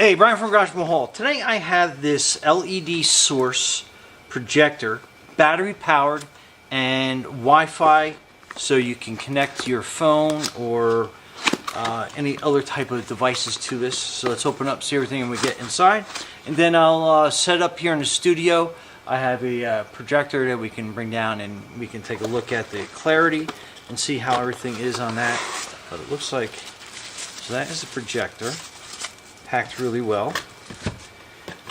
Hey, Brian from Rechargeable. Today I have this LED source projector, battery powered and Wi-Fi, so you can connect your phone or any other type of devices to this. So let's open up, see everything, and we get inside. And then I'll set it up here in the studio. I have a projector that we can bring down and we can take a look at the clarity and see how everything is on that. But it looks like, so that is the projector. Packed really well.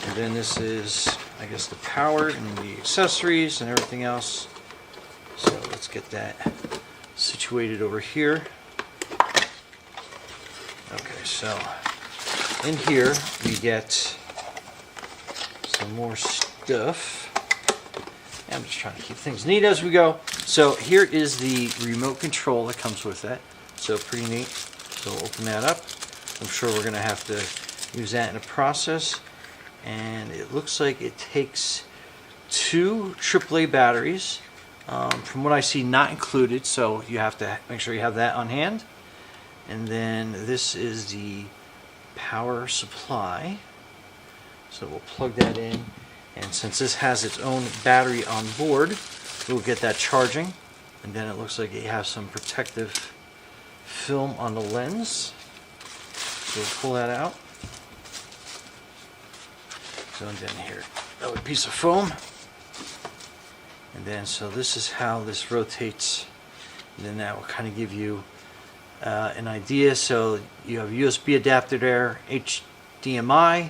And then this is, I guess, the power and the accessories and everything else. So let's get that situated over here. Okay, so in here we get some more stuff. I'm just trying to keep things neat as we go. So here is the remote control that comes with that. So pretty neat. So we'll open that up. I'm sure we're going to have to use that in a process, and it looks like it takes 2 AAA batteries, from what I see not included, so you have to make sure you have that on hand. And then this is the power supply, so we'll plug that in, and since this has its own battery on board, we'll get that charging. And then it looks like it has some protective film on the lens, so we'll pull that out. So then here, another piece of foam, and then so this is how this rotates, and then that will kind of give you an idea. So you have a USB adapter there, HDMI,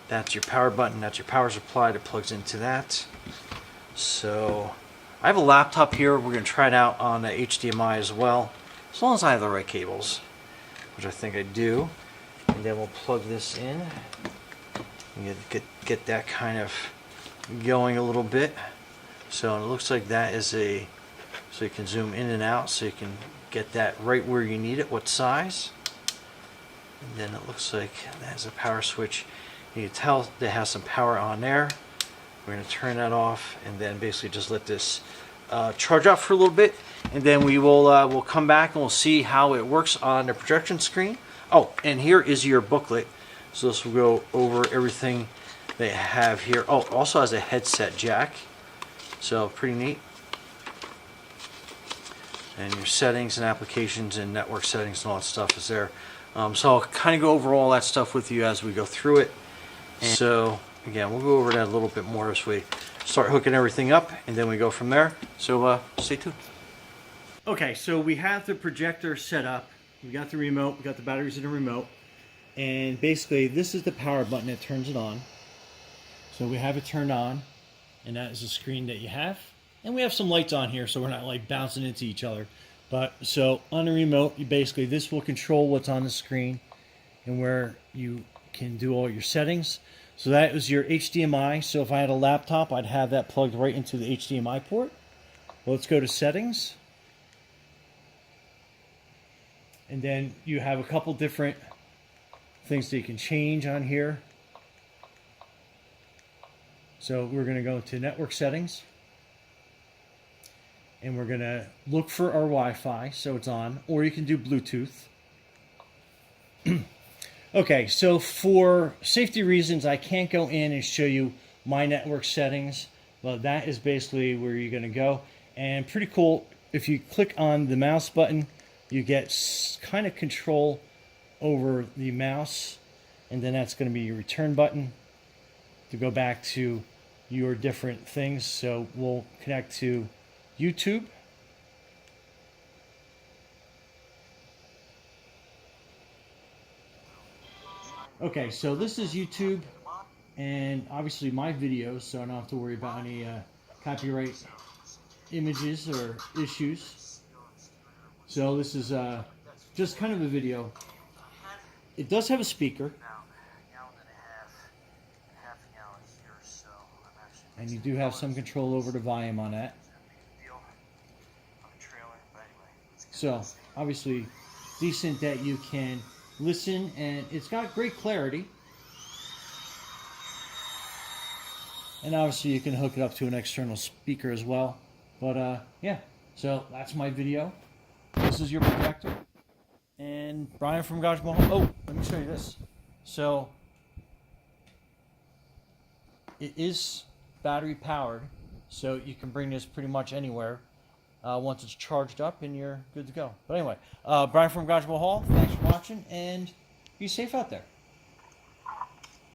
that's your power button, that's your power supply that plugs into that. So I have a laptop here, we're going to try it out on the HDMI as well, as long as I have the right cables, which I think I do. And then we'll plug this in. You get that kind of going a little bit. So it looks like that is so you can zoom in and out, so you can get that right where you need it, what size. And then it looks like that has a power switch. You can tell that has some power on there. We're going to turn that off and then basically just let this charge up for a little bit, and then we will we'll come back and we'll see how it works on the projection screen. Oh, and here is your booklet. So this will go over everything they have here. Oh, also has a headset jack, so pretty neat. And your settings and applications and network settings and all that stuff is there. So I'll kind of go over all that stuff with you as we go through it. And so again, we'll go over that a little bit more as we start hooking everything up, and then we go from there. So stay tuned. Okay, so we have the projector set up. We got the remote, we got the batteries in the remote. And basically this is the power button that turns it on. So we have it turned on, and that is the screen that you have. And we have some lights on here so we're not like bouncing into each other. But so on the remote, you basically, this will control what's on the screen and where you can do all your settings. So that is your HDMI. So if I had a laptop, I'd have that plugged right into the HDMI port. Well, let's go to settings. And then you have a couple different things that you can change on here. So we're going to go to network settings, and we're going to look for our Wi-Fi so it's on, or you can do Bluetooth. Okay, so for safety reasons I can't go in and show you my network settings, but that is basically where you're going to go. And pretty cool, if you click on the mouse button, you get kind of control over the mouse, and then that's going to be your return button to go back to your different things. So we'll connect to YouTube. Okay, so this is YouTube, and obviously my videos, so I don't have to worry about any copyright images or issues. So this is just kind of a video. It does have a speaker, and you do have some control over the volume on that. So obviously decent that you can listen, and it's got great clarity. And obviously you can hook it up to an external speaker as well. But yeah, so that's my video. This is your projector. And Brian from Rechargeable. Oh, let me show you this. So it is battery powered, so you can bring this pretty much anywhere once it's charged up and you're good to go. But anyway, Brian from Rechargeable Hall, thanks for watching, and be safe out there.